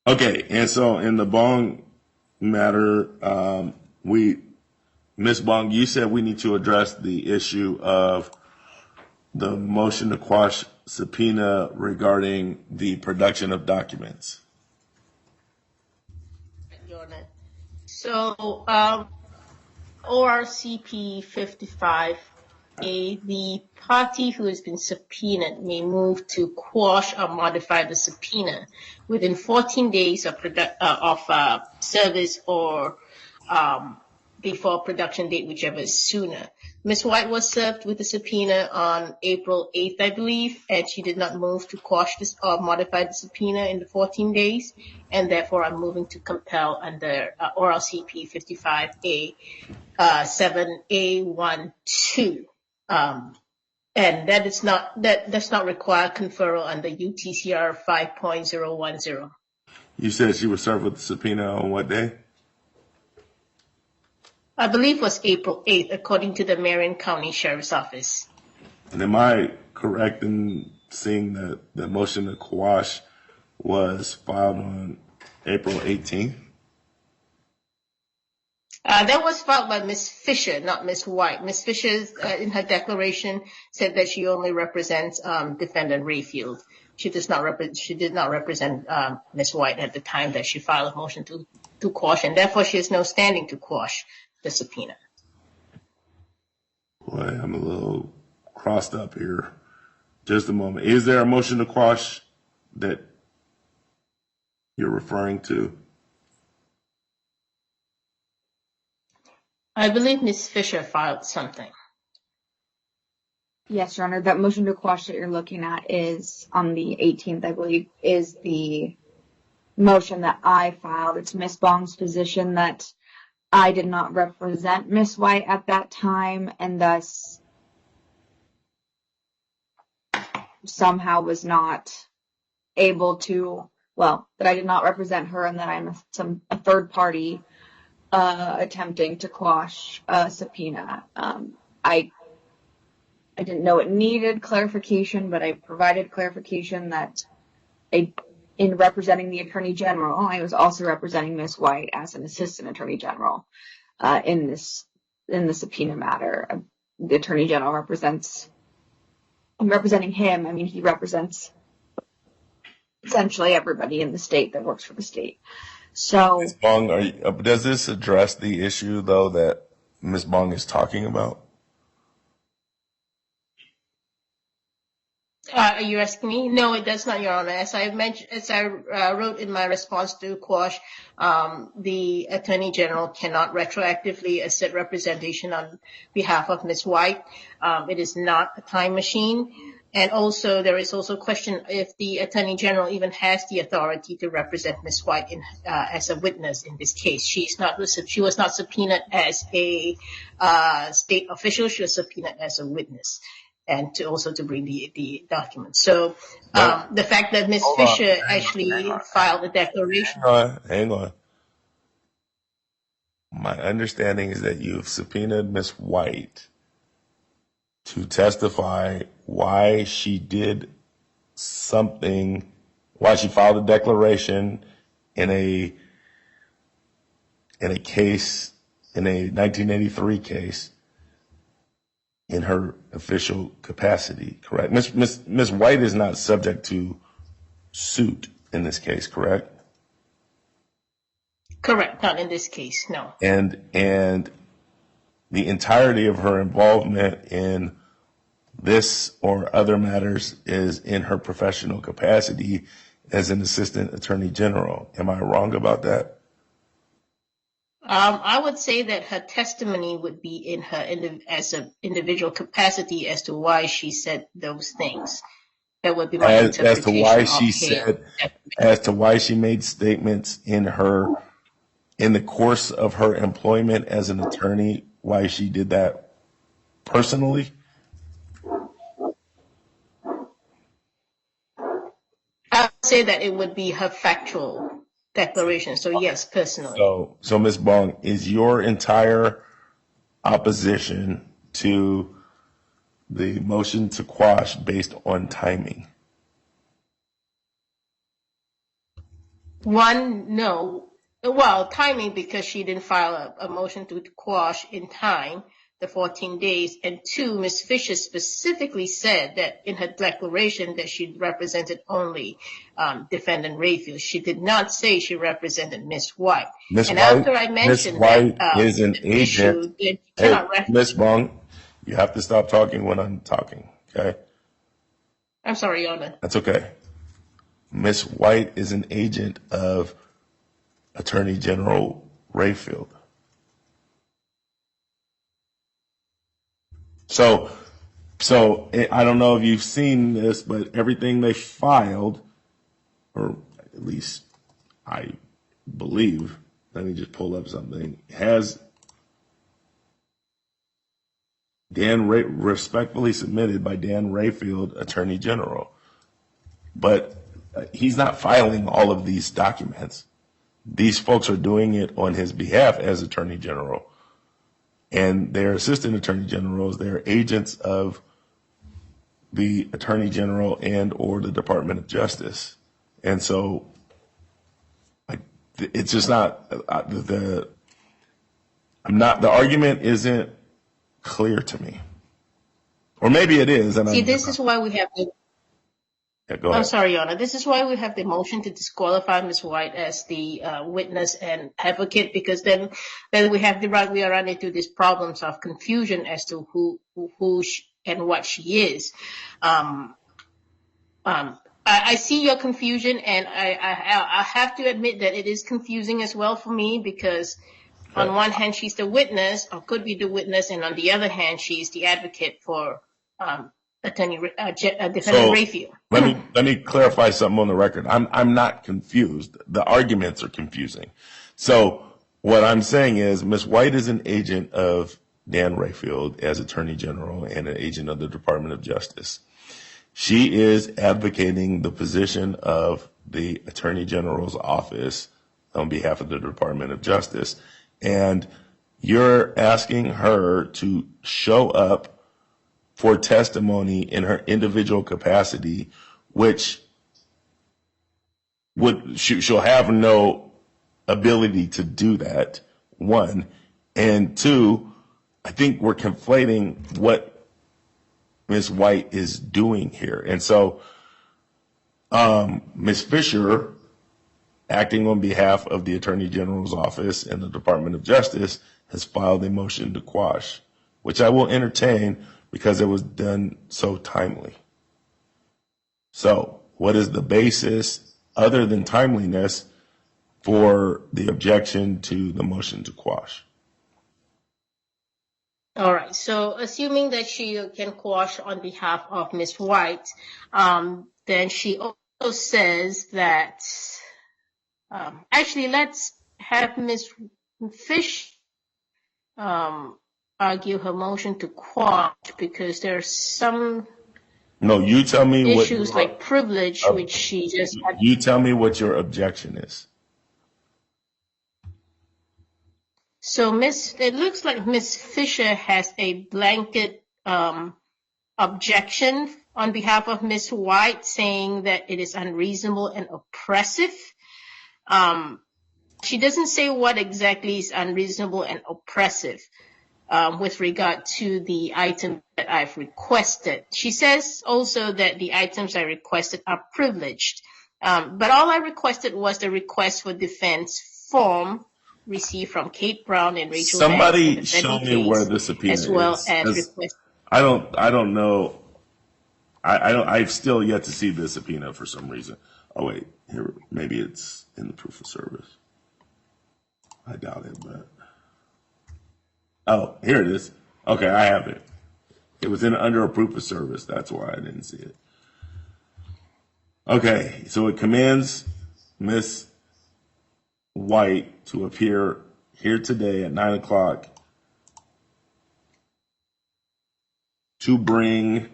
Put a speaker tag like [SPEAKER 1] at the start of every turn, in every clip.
[SPEAKER 1] Okay, and so in the Bong matter, Ms. Bong, you said we need to address the issue of the motion to quash subpoena regarding the production of documents.
[SPEAKER 2] Your Honor. So, ORCP 55A, the party who has been subpoenaed may move to quash or modify the subpoena within 14 days of service or before production date, whichever is sooner. Ms. White was served with the subpoena on April 8th, I believe, and she did not move to quash this or modify the subpoena in the 14 days, and therefore I'm moving to compel under ORCP 55A 7A12. And that is not, that does not require conferral under UTCR 5.010.
[SPEAKER 1] You said she was served with the subpoena on what day?
[SPEAKER 2] I believe it was April 8th, according to the Marion County Sheriff's Office.
[SPEAKER 1] And am I correct in seeing that the motion to quash was filed on April 18th?
[SPEAKER 2] That was filed by Ms. Fisher, not Ms. White. Ms. Fisher, in her declaration, said that she only represents Defendant Rayfield. She did not represent Ms. White at the time that she filed a motion to quash, and therefore she has no standing to quash the subpoena.
[SPEAKER 1] Boy, I'm a little crossed up here. Just a moment. Is there a motion to quash that you're referring to?
[SPEAKER 2] I believe Ms. Fisher filed something.
[SPEAKER 3] Yes, Your Honor. That motion to quash that you're looking at is on the 18th, I believe, is the motion that I filed. It's Ms. Bong's position that I did not represent Ms. White at that time and thus somehow was not able to, well, that I did not represent her and that I'm a third party attempting to quash a subpoena. I didn't know it needed clarification, but I provided clarification that in representing the Attorney General, I was also representing Ms. White as an Assistant Attorney General in the subpoena matter. The Attorney General I'm representing him. I mean, he represents essentially everybody in the state that works for the state. So,
[SPEAKER 1] Ms. Bong, does this address the issue, though, that Ms. Bong is talking about?
[SPEAKER 2] Are you asking me? No, it does not, Your Honor. As I mentioned, as I wrote in my response to Quash, the Attorney General cannot retroactively assert representation on behalf of Ms. White. It is not a time machine. And also, there is also a question if the Attorney General even has the authority to represent Ms. White as a witness in this case. She was not subpoenaed as a state official. She was subpoenaed as a witness, and to bring the documents. So the fact that Ms. Fisher actually filed a declaration.
[SPEAKER 1] Hang on. My understanding is that you've subpoenaed Ms. White to testify why she did something, why she filed a declaration in a case, in a 1983 case, in her official capacity, correct? Ms. White is not subject to suit in this case, correct?
[SPEAKER 2] Correct, not in this case, no.
[SPEAKER 1] And the entirety of her involvement in this or other matters is in her professional capacity as an Assistant Attorney General. Am I wrong about that?
[SPEAKER 2] I would say that her testimony would be in her as an individual capacity as to why she said those things. That would be my interpretation
[SPEAKER 1] as to why she made statements in the course of her employment as an attorney, why she did that personally.
[SPEAKER 2] I would say that it would be her factual declaration. So yes, personally.
[SPEAKER 1] So Ms. Bong, is your entire opposition to the motion to quash based on timing?
[SPEAKER 2] One, no. Well, timing because she didn't file a motion to quash in time, the 14 days. And two, Ms. Fisher specifically said that in her declaration that she represented only Defendant Rayfield. She did not say she represented Ms. White.
[SPEAKER 1] Miss
[SPEAKER 2] And
[SPEAKER 1] White,
[SPEAKER 2] after I
[SPEAKER 1] Miss
[SPEAKER 2] mentioned
[SPEAKER 1] White
[SPEAKER 2] that
[SPEAKER 1] is an agent.
[SPEAKER 2] issue, that you
[SPEAKER 1] Hey,
[SPEAKER 2] cannot
[SPEAKER 1] Miss Bong, you have to stop talking when I'm talking. Okay,
[SPEAKER 2] I'm sorry, Your Honor.
[SPEAKER 1] that's okay. Miss White is an agent of Attorney General Rayfield. So I don't know if you've seen this, but everything they filed, or at least I believe, let me just pull up something, has respectfully submitted by Dan Rayfield, Attorney General. But he's not filing all of these documents. These folks are doing it on his behalf as Attorney General. And they're assistant Attorney Generals, they're agents of the Attorney General and or the Department of Justice. And so it's just not the argument isn't clear to me. Or maybe it is. And
[SPEAKER 2] See, this is why we have the
[SPEAKER 1] yeah, go ahead.
[SPEAKER 2] I'm sorry, Your Honor. This is why we have the motion to disqualify Ms. White as the witness and advocate, because then we have we run into these problems of confusion as to who and what she is. I see your confusion, and I have to admit that it is confusing as well for me, because on one hand she's the witness, or could be the witness, and on the other hand she's the advocate for Defendant Rayfield.
[SPEAKER 1] Let me clarify something on the record. I'm not confused. The arguments are confusing. So what I'm saying is Ms. White is an agent of Dan Rayfield as Attorney General and an agent of the Department of Justice. She is advocating the position of the Attorney General's office on behalf of the Department of Justice. And you're asking her to show up for testimony in her individual capacity, which she'll have no ability to do that, one. And two, I think we're conflating what Ms. White is doing here. And so Ms. Fisher, acting on behalf of the Attorney General's office and the Department of Justice, has filed a motion to quash, which I will entertain because it was done so timely. So what is the basis, other than timeliness, for the objection to the motion to quash?
[SPEAKER 2] All right. So assuming that she can quash on behalf of Ms. White, then she also says that, actually, let's have Ms. Fish argue her motion to quash, because there's some
[SPEAKER 1] you tell me
[SPEAKER 2] issues like privilege, which she just had.
[SPEAKER 1] You tell me what your objection is.
[SPEAKER 2] So it looks like Ms. Fisher has a blanket objection on behalf of Ms. White, saying that it is unreasonable and oppressive. She doesn't say what exactly is unreasonable and oppressive with regard to the item that I've requested. She says also that the items I requested are privileged. But all I requested was the request for defense form received from Kate Brown and Rachel.
[SPEAKER 1] Somebody show me where the subpoena is.
[SPEAKER 2] As well as request.
[SPEAKER 1] I don't know. I've still yet to see the subpoena for some reason. Oh wait, here, maybe it's in the proof of service. I doubt it, but oh, here it is. Okay, I have it. It was under a proof of service. That's why I didn't see it. Okay, so it commands Miss White to appear here today at 9 o'clock to bring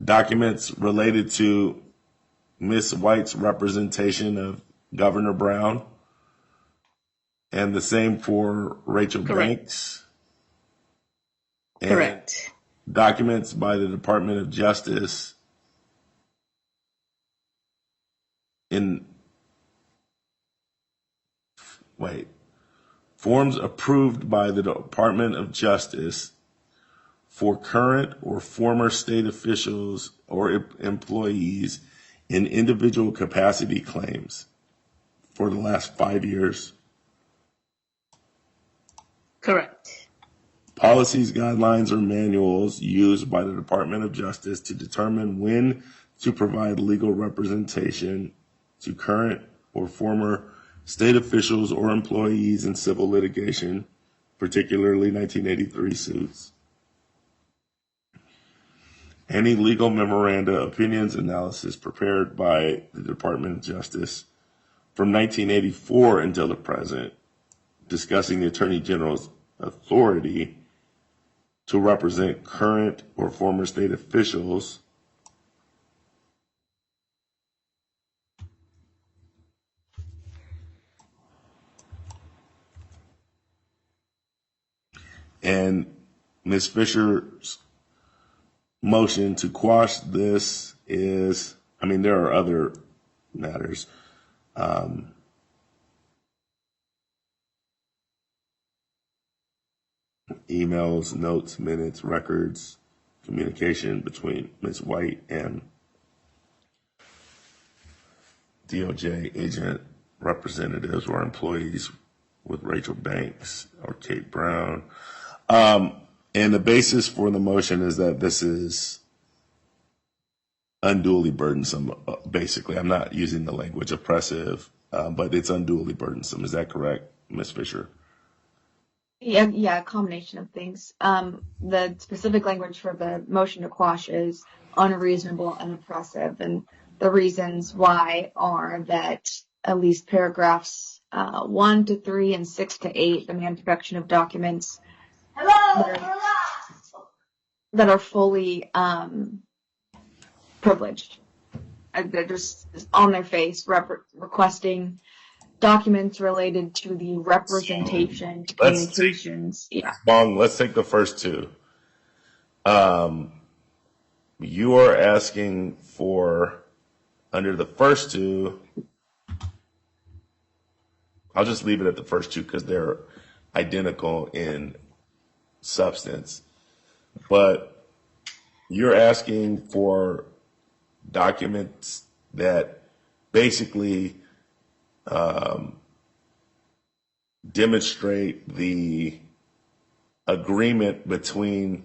[SPEAKER 1] documents related to Miss White's representation of Governor Brown, and the same for Rachel
[SPEAKER 2] Correct.
[SPEAKER 1] Banks. And
[SPEAKER 2] Correct.
[SPEAKER 1] documents by the Department of Justice forms approved by the Department of Justice for current or former state officials or employees in individual capacity claims for the last 5 years.
[SPEAKER 2] Correct.
[SPEAKER 1] Policies, guidelines, or manuals used by the Department of Justice to determine when to provide legal representation to current or former state officials or employees in civil litigation, particularly 1983 suits. Any legal memoranda, opinions, analysis prepared by the Department of Justice from 1984 until the present, discussing the Attorney General's authority to represent current or former state officials and Ms. Fisher's motion to quash this is, there are other matters. Emails, notes, minutes, records, communication between Ms. White and DOJ agent representatives or employees with Rachel Banks or Kate Brown. And the basis for the motion is that this is unduly burdensome, basically. I'm not using the language oppressive, but it's unduly burdensome. Is that correct, Ms. Fisher?
[SPEAKER 3] Yeah, a combination of things. The specific language for the motion to quash is unreasonable and oppressive, and the reasons why are that at least paragraphs 1 to 3 and 6 to 8 demand production of documents that are fully privileged. They're just on their face requesting documents related to the representation, to communications.
[SPEAKER 1] Bong, let's take the first two. You are asking for, under the first two, I'll just leave it at the first two because they're identical in substance. But you're asking for documents that basically demonstrate the agreement between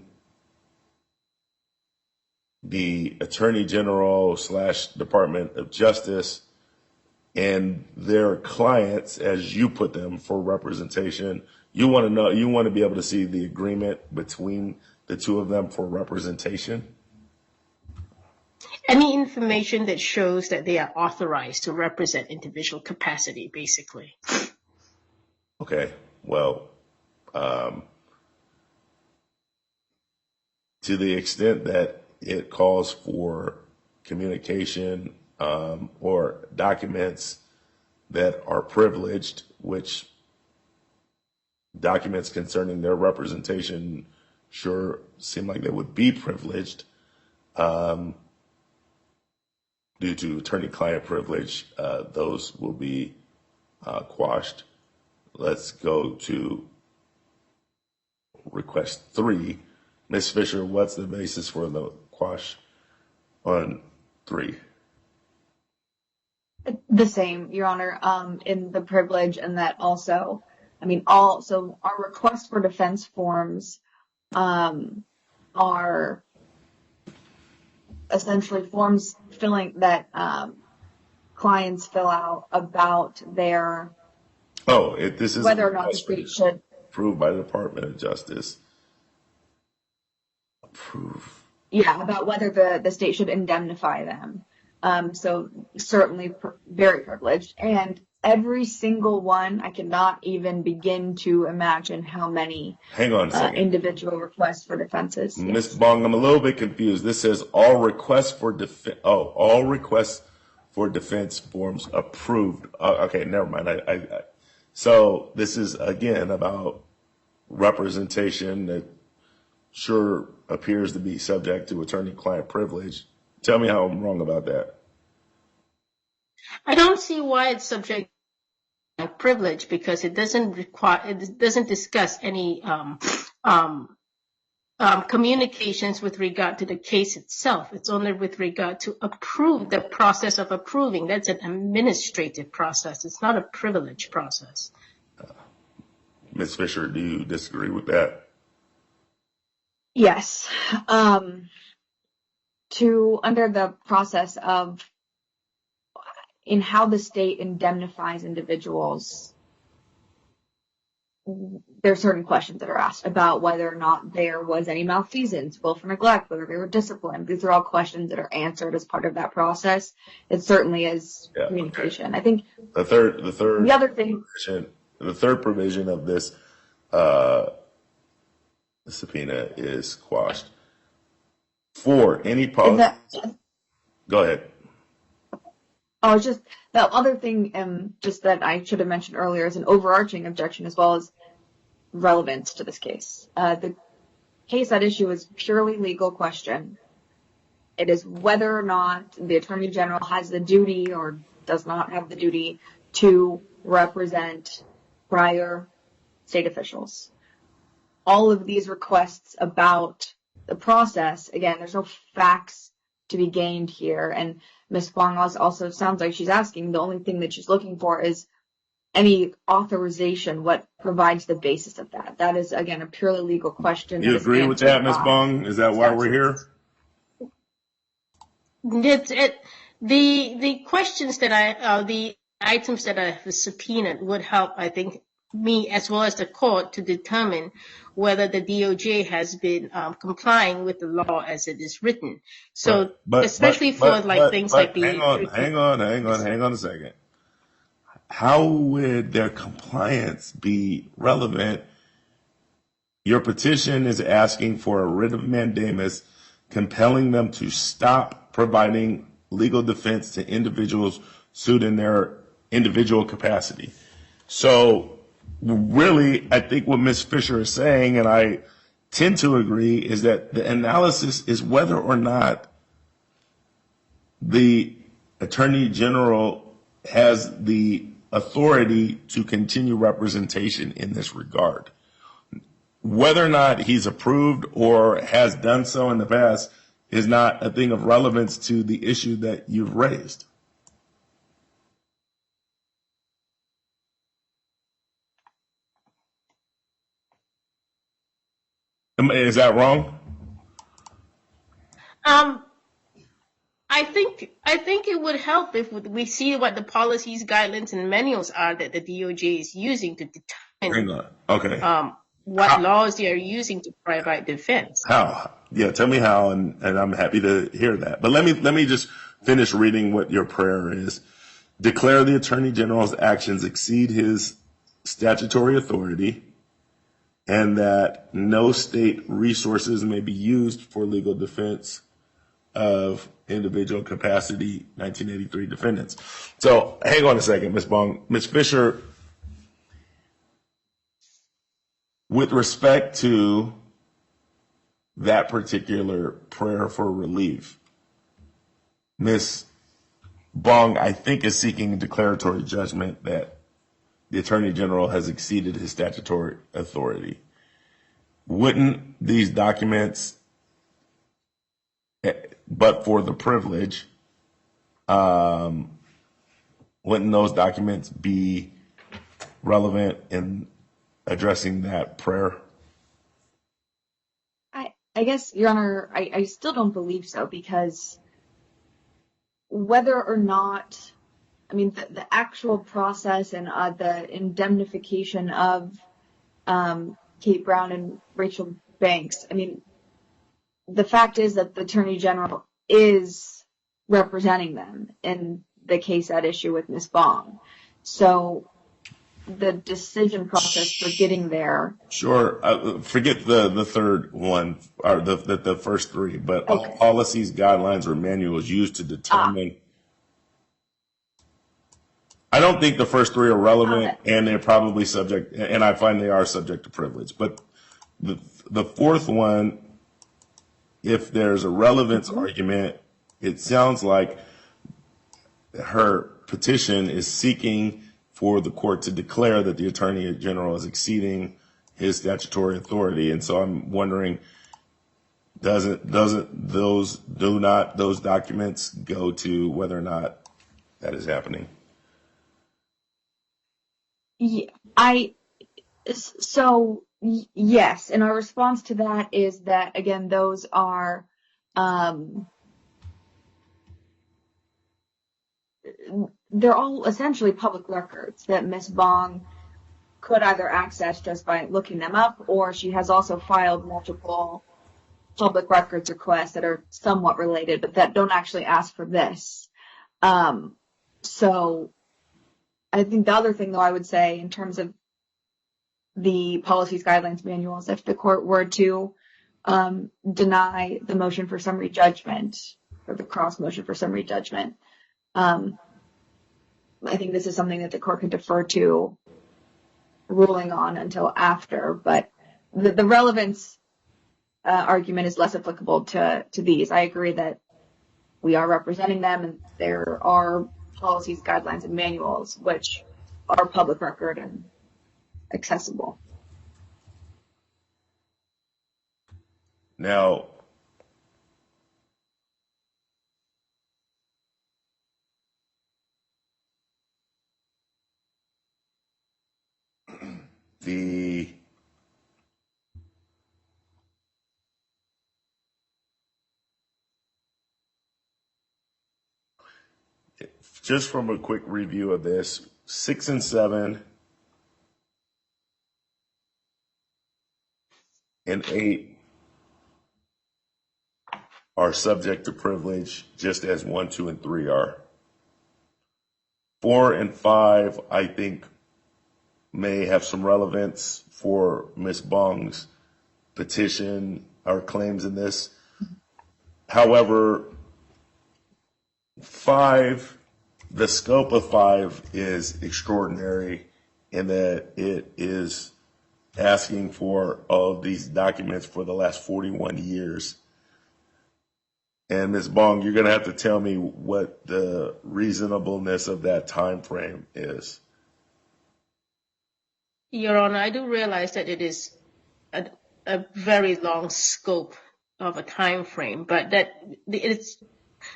[SPEAKER 1] the Attorney General / Department of Justice and their clients, as you put them, for representation. You want to be able to see the agreement between the two of them for representation?
[SPEAKER 2] Any information that shows that they are authorized to represent individual capacity, basically.
[SPEAKER 1] Okay, well, to the extent that it calls for communication or documents that are privileged, which documents concerning their representation sure seem like they would be privileged due to attorney-client privilege, those will be quashed. Let's go to request 3. Ms. Fisher, what's the basis for the quash on 3?
[SPEAKER 3] The same, Your Honor, in the privilege, and that also, so our request for defense forms are essentially forms that clients fill out about their
[SPEAKER 1] This is
[SPEAKER 3] whether or not the state should
[SPEAKER 1] approved by the Department of Justice. Approve.
[SPEAKER 3] Yeah, about whether the state should indemnify them. So certainly very privileged, and every single one, I cannot even begin to imagine how many
[SPEAKER 1] Hang on a second.
[SPEAKER 3] Individual requests for defenses.
[SPEAKER 1] Ms. Bong, I'm a little bit confused. This says all requests for defense forms approved. Okay, never mind. So this is again about representation that sure appears to be subject to attorney-client privilege. Tell me how I'm wrong about that.
[SPEAKER 2] I don't see why it's subject to privilege, because it doesn't discuss any communications with regard to the case itself. It's only with regard to the process of approving. That's an administrative process. It's not a privilege process.
[SPEAKER 1] Ms. Fisher, do you disagree with that?
[SPEAKER 3] Yes. Under the process of in how the state indemnifies individuals, there are certain questions that are asked about whether or not there was any malfeasance, willful neglect, whether they were disciplined. These are all questions that are answered as part of that process. It certainly is communication. Okay. I think
[SPEAKER 1] the third provision of this subpoena is quashed. For any policy. Go ahead.
[SPEAKER 3] Oh, just the other thing, just that I should have mentioned earlier, is an overarching objection as well as relevance to this case. The case at issue is purely legal question. It is whether or not the Attorney General has the duty or does not have the duty to represent prior state officials. All of these requests about the process, again, there's no facts to be gained here. And Ms. Bong also sounds like she's asking, the only thing that she's looking for is any authorization, what provides the basis of that. That is, again, a purely legal question.
[SPEAKER 1] You agree with that, Ms. Bong? Is that why we're here?
[SPEAKER 2] The questions that the items that I have subpoenaed would help, I think, me as well as the court to determine whether the DOJ has been complying with the law as it is written. So, especially for things like the...
[SPEAKER 1] Hang on a second. How would their compliance be relevant? Your petition is asking for a writ of mandamus compelling them to stop providing legal defense to individuals sued in their individual capacity. So, really, I think what Ms. Fisher is saying, and I tend to agree, is that the analysis is whether or not the Attorney General has the authority to continue representation in this regard. Whether or not he's approved or has done so in the past is not a thing of relevance to the issue that you've raised. Is that wrong?
[SPEAKER 2] I think it would help if we see what the policies, guidelines, and manuals are that the DOJ is using to determine what laws they are using to provide defense.
[SPEAKER 1] How? Yeah, tell me how, and I'm happy to hear that. But let me just finish reading what your prayer is. Declare the Attorney General's actions exceed his statutory authority, and that no state resources may be used for legal defense of individual capacity 1983 defendants. So hang on a second, Ms. Bong. Ms. Fisher, with respect to that particular prayer for relief, Ms. Bong, I think, is seeking a declaratory judgment that the Attorney General has exceeded his statutory authority. Wouldn't these documents, but for the privilege, wouldn't those documents be relevant in addressing that prayer?
[SPEAKER 3] I guess, Your Honor, I still don't believe so, because whether or not, I mean, the actual process and the indemnification of Kate Brown and Rachel Banks, I mean, the fact is that the Attorney General is representing them in the case at issue with Ms. Bong. So the decision process for getting there.
[SPEAKER 1] Sure. Forget the third one, or the first three, but all policies, guidelines, or manuals used to determine. I don't think the first three are relevant, and they're probably subject, and I find they are subject to privilege. But the fourth one, if there's a relevance argument, it sounds like her petition is seeking for the court to declare that the Attorney General is exceeding his statutory authority. And so I'm wondering, doesn't those documents go to whether or not that is happening?
[SPEAKER 3] Yeah, yes, and our response to that is that, again, those are they're all essentially public records that Ms. Bong could either access just by looking them up, or she has also filed multiple public records requests that are somewhat related, but that don't actually ask for this. So I think the other thing, though, I would say in terms of the policies, guidelines, manuals, if the court were to deny the motion for summary judgment or the cross motion for summary judgment, I think this is something that the court could defer to ruling on until after. But the relevance argument is less applicable to these. I agree that we are representing them, and there are policies, guidelines, and manuals which are public record and accessible.
[SPEAKER 1] Now, just from a quick review of this, 6 and 7 and 8 are subject to privilege, just as 1, 2, and 3 are. 4 and 5, I think, may have some relevance for Ms. Bong's petition or claims in this. However, 5, the scope of 5 is extraordinary in that it is asking for all of these documents for the last 41 years. And Ms. Bong, you're going to have to tell me what the reasonableness of that time frame is.
[SPEAKER 2] Your Honor, I do realize that it is a very long scope of a time frame, but that it's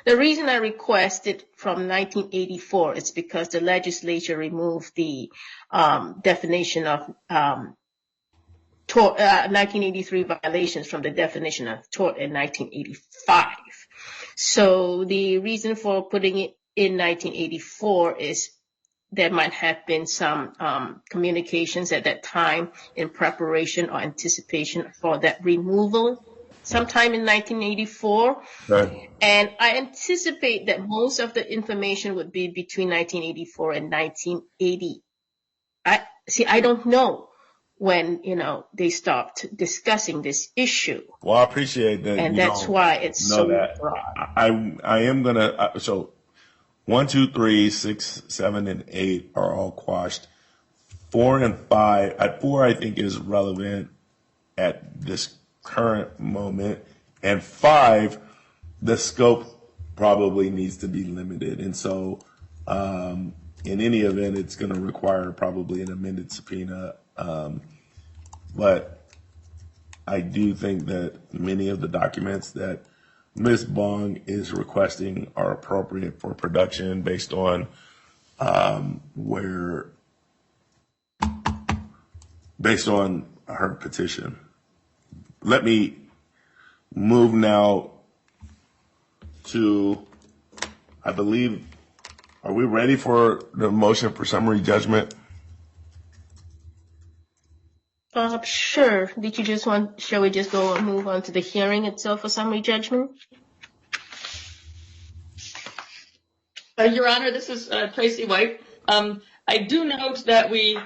[SPEAKER 2] the reason I requested from 1984 is because the legislature removed the definition of tort, 1983 violations from the definition of tort in 1985. So the reason for putting it in 1984 is there might have been some communications at that time in preparation or anticipation for that removal sometime in 1984.
[SPEAKER 1] Okay.
[SPEAKER 2] And I anticipate that most of the information would be between 1984 and 1980. I don't know when, they stopped discussing this issue.
[SPEAKER 1] Well, I appreciate that.
[SPEAKER 2] And that's why it's so broad.
[SPEAKER 1] I am going to, so 1, 2, 3, 6, 7, and 8 are all quashed. 4 and 5, 4 I think is relevant at this current moment. And 5, the scope probably needs to be limited. And so in any event, it's going to require probably an amended subpoena. But I do think that many of the documents that Ms. Bong is requesting are appropriate for production based on based on her petition. Let me move now to, I believe, are we ready for the motion for summary judgment?
[SPEAKER 2] Sure. Did you just shall we just go and move on to the hearing itself for summary judgment?
[SPEAKER 4] Your Honor, this is Tracy White. I do note that we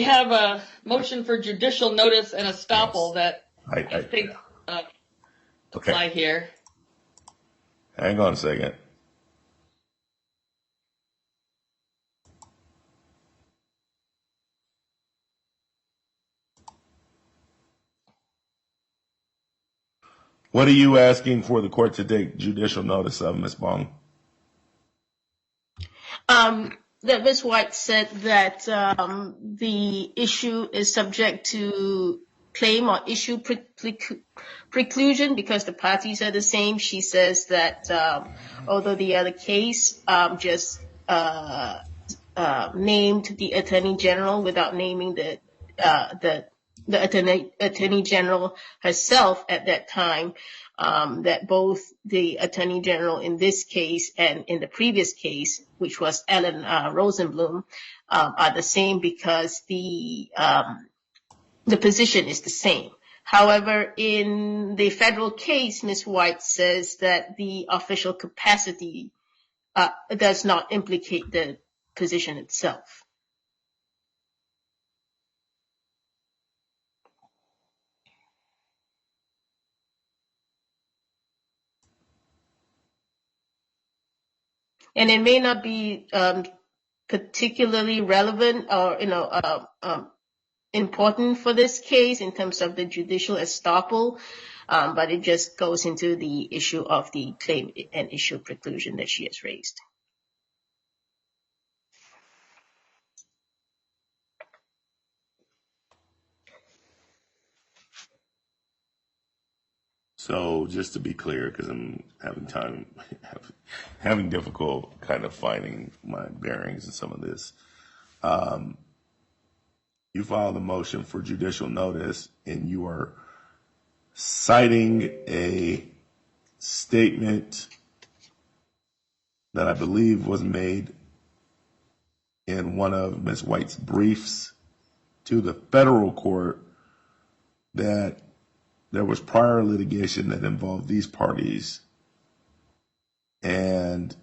[SPEAKER 4] have a motion for judicial notice and estoppel that I think apply here.
[SPEAKER 1] Hang on a second. What are you asking for the court to take judicial notice of, Ms. Bong?
[SPEAKER 2] That Ms. White said that the issue is subject to claim or issue preclusion because the parties are the same. She says that although the other case just named the Attorney General without naming the Attorney General herself at that time, that both the Attorney General in this case and in the previous case, which was Ellen Rosenblum, are the same because the position is the same. However, in the federal case, Ms. White says that the official capacity does not implicate the position itself. And it may not be particularly relevant or important for this case in terms of the judicial estoppel, but it just goes into the issue of the claim and issue preclusion that she has raised.
[SPEAKER 1] So just to be clear, because I'm having difficult kind of finding my bearings in some of this. You filed a motion for judicial notice and you are citing a statement that I believe was made in one of Ms. White's briefs to the federal court that there was prior litigation that involved these parties, and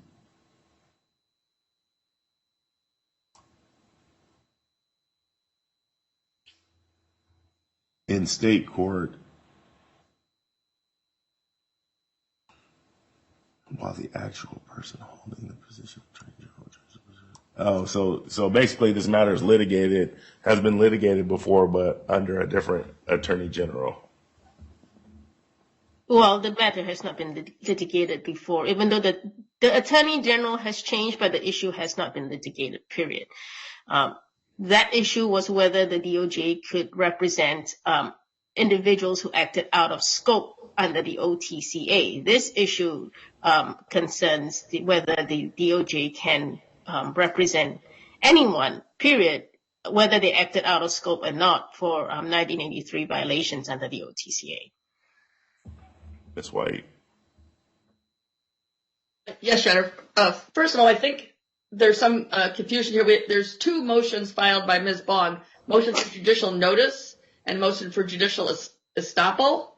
[SPEAKER 1] in state court, while the actual person holding the position of Attorney General. Oh, so basically this matter is has been litigated before, but under a different Attorney General.
[SPEAKER 2] Well, the matter has not been litigated before, even though the Attorney General has changed, but the issue has not been litigated, period. That issue was whether the DOJ could represent individuals who acted out of scope under the OTCA. This issue concerns whether the DOJ can represent anyone, period, whether they acted out of scope or not for 1983 violations under the OTCA.
[SPEAKER 1] Ms. White.
[SPEAKER 4] Yes, Your Honor. First of all, I think there's some confusion here. There's two motions filed by Ms. Bong, motion for judicial notice and motion for judicial estoppel.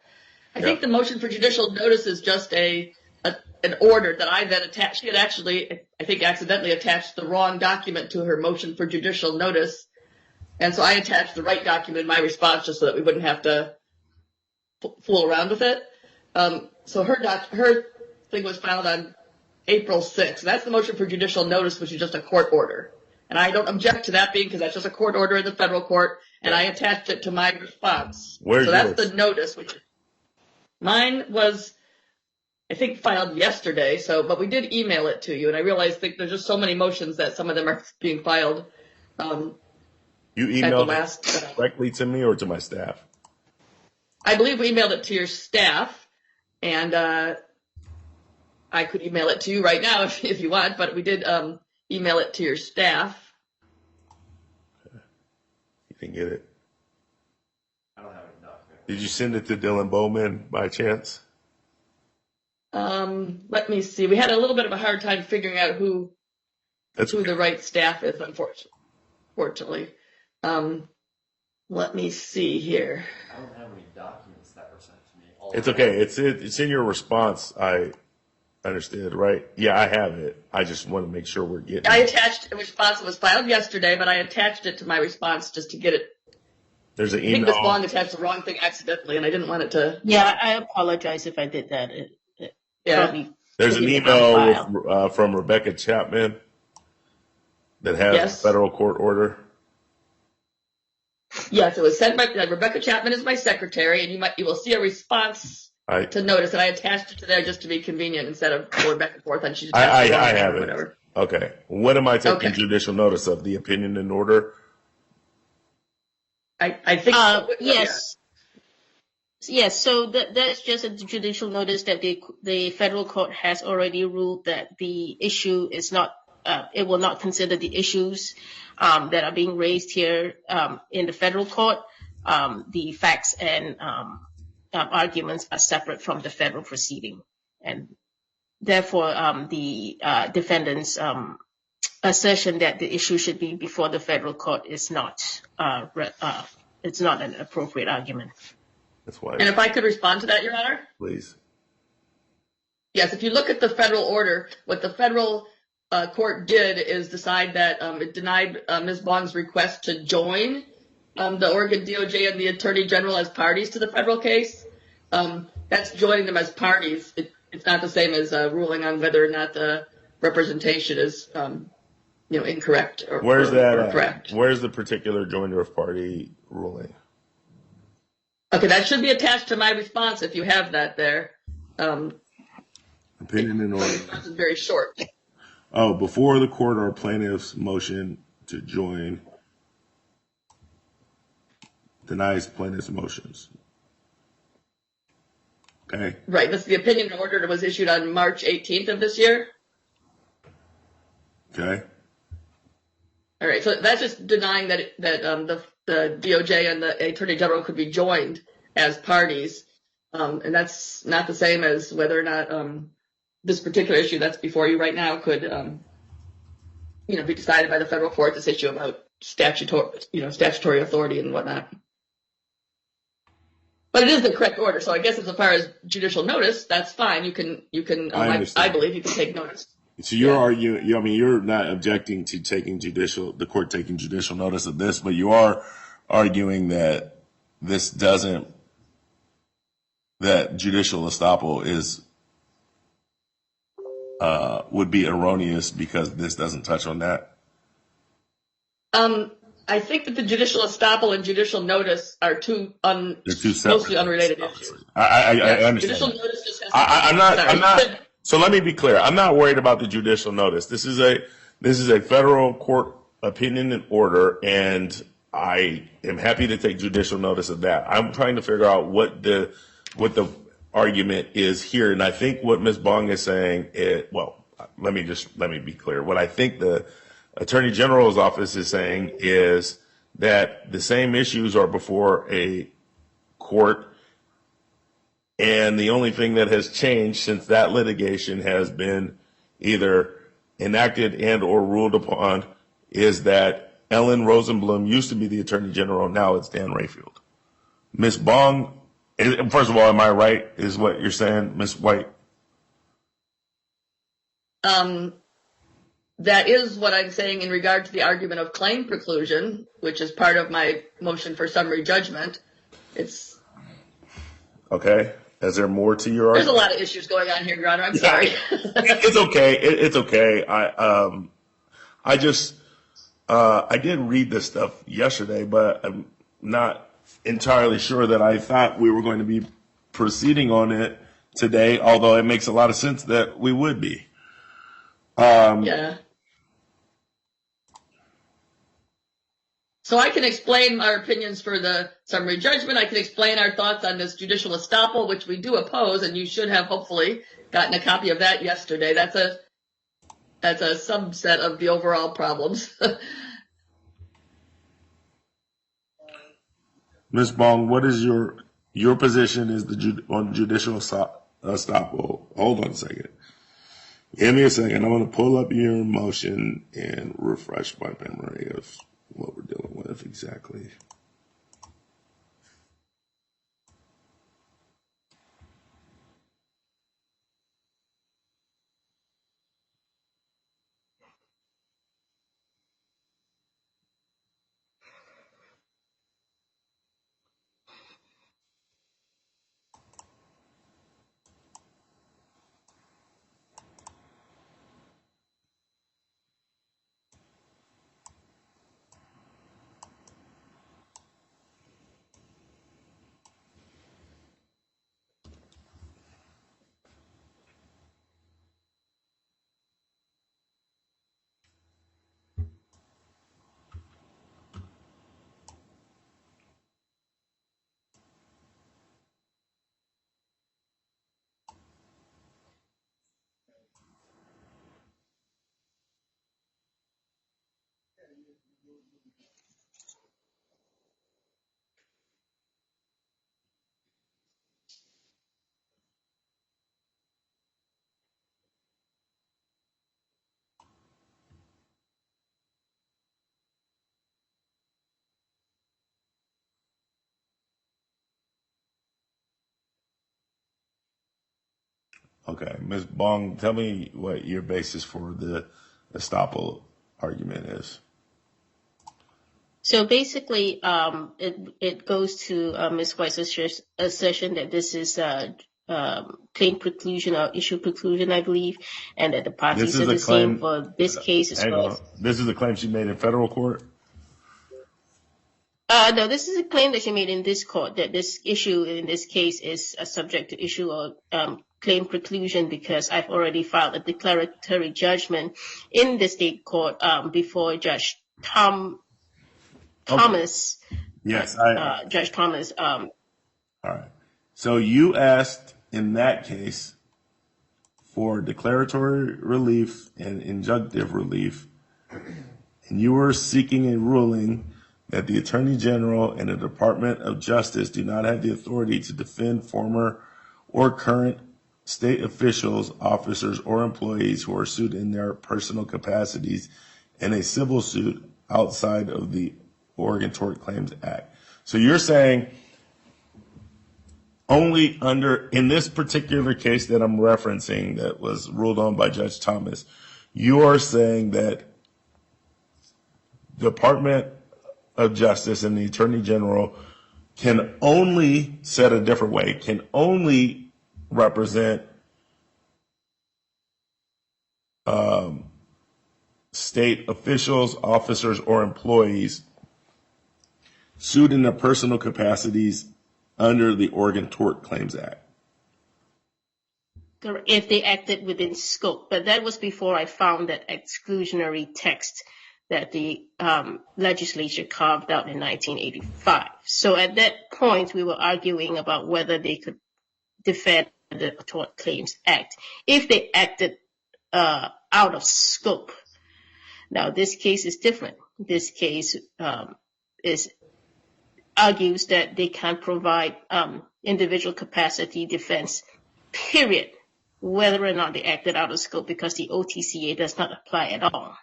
[SPEAKER 4] I think the motion for judicial notice is just an order that I then attached. She had actually, I think, accidentally attached the wrong document to her motion for judicial notice. And so I attached the right document in my response just so that we wouldn't have to fool around with it. So her thing was filed on April 6th. That's the motion for judicial notice, which is just a court order. And I don't object to that being because that's just a court order in the federal court, and I attached it to my response.
[SPEAKER 1] Where's
[SPEAKER 4] so that's
[SPEAKER 1] yours?
[SPEAKER 4] the notice, which mine was, I think, filed yesterday. But we did email it to you, and I realized there's just so many motions that some of them are being filed.
[SPEAKER 1] You emailed it directly to me or to my staff?
[SPEAKER 4] I believe we emailed it to your staff, and I could email it to you right now if you want, but we did email it to your staff.
[SPEAKER 1] Okay. You can get it. I don't have it documented. Did you send it to Dylan Bowman by chance?
[SPEAKER 4] Let me see. We had a little bit of a hard time figuring out who the right staff is, unfortunately. Let me see here.
[SPEAKER 5] I don't have any documents that were sent to me.
[SPEAKER 1] It's okay. It's in your response. I understood, right? Yeah, I have it. I just want to make sure we're getting
[SPEAKER 4] I attached a response that was filed yesterday, but I attached it to my response just to get it.
[SPEAKER 1] There's an email.
[SPEAKER 4] I think Ms. Bong attached the wrong thing accidentally, and I didn't want it to.
[SPEAKER 2] Yeah, I apologize if I did that.
[SPEAKER 1] There's an email from Rebecca Chapman that has a federal court order.
[SPEAKER 4] Yes, it was sent by Rebecca Chapman is my secretary, and you will see a response to notice, and I attached it to there just to be convenient instead of going back and forth on she's
[SPEAKER 1] I
[SPEAKER 4] attached the wrong thing
[SPEAKER 1] have
[SPEAKER 4] or
[SPEAKER 1] it.
[SPEAKER 4] whatever.
[SPEAKER 1] Okay. What am I taking
[SPEAKER 4] Okay.
[SPEAKER 1] judicial notice of? The opinion and order?
[SPEAKER 4] I think
[SPEAKER 2] yes. Yes, so that's just a judicial notice that the federal court has already ruled that the issue is not, it will not consider the issues that are being raised here in the federal court. The facts and arguments are separate from the federal proceeding, and therefore the defendant's assertion that the issue should be before the federal court is not it's not an appropriate argument.
[SPEAKER 1] That's why.
[SPEAKER 4] And if I could respond to that, Your Honor?
[SPEAKER 1] Please.
[SPEAKER 4] Yes, if you look at the federal order, what the federal court did is decide that it denied Ms. Bong's request to join the Oregon DOJ and the Attorney General as parties to the federal case. That's joining them as parties. It's not the same as ruling on whether or not the representation is incorrect or
[SPEAKER 1] Where's that
[SPEAKER 4] or correct.
[SPEAKER 1] Where's the particular joinder of party ruling?
[SPEAKER 4] Okay, that should be attached to my response if you have that there.
[SPEAKER 1] Opinion and order.
[SPEAKER 4] It's very short.
[SPEAKER 1] Oh, before the court or plaintiff's motion to join denies plaintiff's motions. Okay.
[SPEAKER 4] Right, this is the opinion and order that was issued on March 18th of this year.
[SPEAKER 1] Okay.
[SPEAKER 4] All right, so that's just denying that the DOJ and the Attorney General could be joined as parties, and that's not the same as whether or not this particular issue that's before you right now could, be decided by the federal court. This issue about statutory authority and whatnot. But it is the correct order, so I guess as far as judicial notice, that's fine. You can. I believe you can take notice.
[SPEAKER 1] So you're arguing, you're not objecting to the court taking judicial notice of this, but you are arguing that that judicial estoppel would be erroneous because this doesn't touch on that.
[SPEAKER 4] I think that the judicial estoppel and judicial notice are they're two mostly unrelated issues.
[SPEAKER 1] I understand.
[SPEAKER 4] Judicial notice just has
[SPEAKER 1] I'm not. So let me be clear. I'm not worried about the judicial notice. This is a federal court opinion and order, and I am happy to take judicial notice of that. I'm trying to figure out what the argument is here, and I think what Ms. Bong is saying let me be clear. What I think the Attorney General's office is saying is that the same issues are before a court, and the only thing that has changed since that litigation has been either enacted and or ruled upon is that Ellen Rosenblum used to be the Attorney General. Now it's Dan Rayfield. Ms. Bong, first of all, am I right? Is what you're saying, Ms. White?
[SPEAKER 4] That is what I'm saying in regard to the argument of claim preclusion, which is part of my motion for summary judgment. It's
[SPEAKER 1] okay. Is there more to your argument?
[SPEAKER 4] There's a lot of issues going on here, Your Honor. I'm sorry.
[SPEAKER 1] It's okay. It's okay. I did read this stuff yesterday, but I'm not entirely sure that I thought we were going to be proceeding on it today, although it makes a lot of sense that we would be.
[SPEAKER 4] Yeah. So I can explain our opinions for the summary judgment. I can explain our thoughts on this judicial estoppel, which we do oppose, and you should have hopefully gotten a copy of that yesterday. That's a subset of the overall problems.
[SPEAKER 1] Ms. Bong, what is your position is on judicial estoppel? Hold on a second. Give me a second. I'm going to pull up your motion and refresh my memory of what we're dealing with exactly. Okay, Ms. Bong, tell me what your basis for the estoppel argument is.
[SPEAKER 2] So basically, it goes to Ms. White's assertion that this is claim preclusion or issue preclusion, I believe, and that the parties are the same for this case as well.
[SPEAKER 1] This is a claim she made in federal court?
[SPEAKER 2] No, this is a claim that she made in this court, that this issue in this case is subject to issue or claim preclusion because I've already filed a declaratory judgment in the state court before Judge Thomas.
[SPEAKER 1] Yes,
[SPEAKER 2] Judge Thomas.
[SPEAKER 1] All right. So you asked in that case for declaratory relief and injunctive relief, and you were seeking a ruling that the Attorney General and the Department of Justice do not have the authority to defend former or current state officials, officers, or employees who are sued in their personal capacities in a civil suit outside of the Oregon Tort Claims Act. So you're saying only in this particular case that I'm referencing that was ruled on by Judge Thomas, you are saying that Department of Justice and the Attorney General can only, said a different way, can only represent state officials, officers, or employees sued in their personal capacities under the Oregon Tort Claims Act.
[SPEAKER 2] If they acted within scope, but that was before I found that exclusionary text that the legislature carved out in 1985. So at that point, we were arguing about whether they could defend the Tort Claims Act if they acted out of scope. Now, this case is different. This case argues that they can provide individual capacity defense, period, whether or not they acted out of scope, because the OTCA does not apply at all.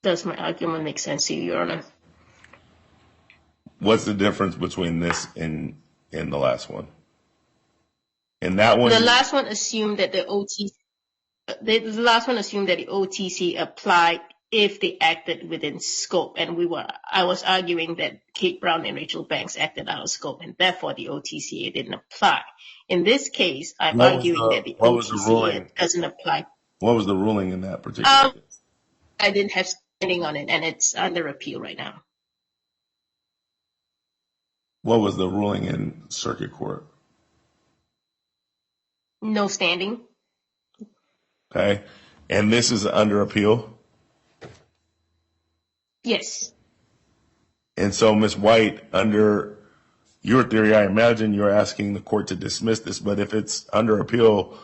[SPEAKER 2] Does my argument make sense to you, Your Honor?
[SPEAKER 1] What's the difference between this and the last one? And that one,
[SPEAKER 2] the last one assumed that the OTC applied if they acted within scope, and I was arguing that Kate Brown and Rachel Banks acted out of scope, and therefore the OTCA didn't apply. In this case, I'm arguing that the OTCA doesn't apply.
[SPEAKER 1] What was the ruling in that particular case?
[SPEAKER 2] I didn't have standing on it, and it's under appeal right now.
[SPEAKER 1] What was the ruling in circuit court?
[SPEAKER 2] No standing.
[SPEAKER 1] Okay. And this is under appeal?
[SPEAKER 2] Yes.
[SPEAKER 1] And so, Ms. White, under your theory, I imagine you're asking the court to dismiss this, but if it's under appeal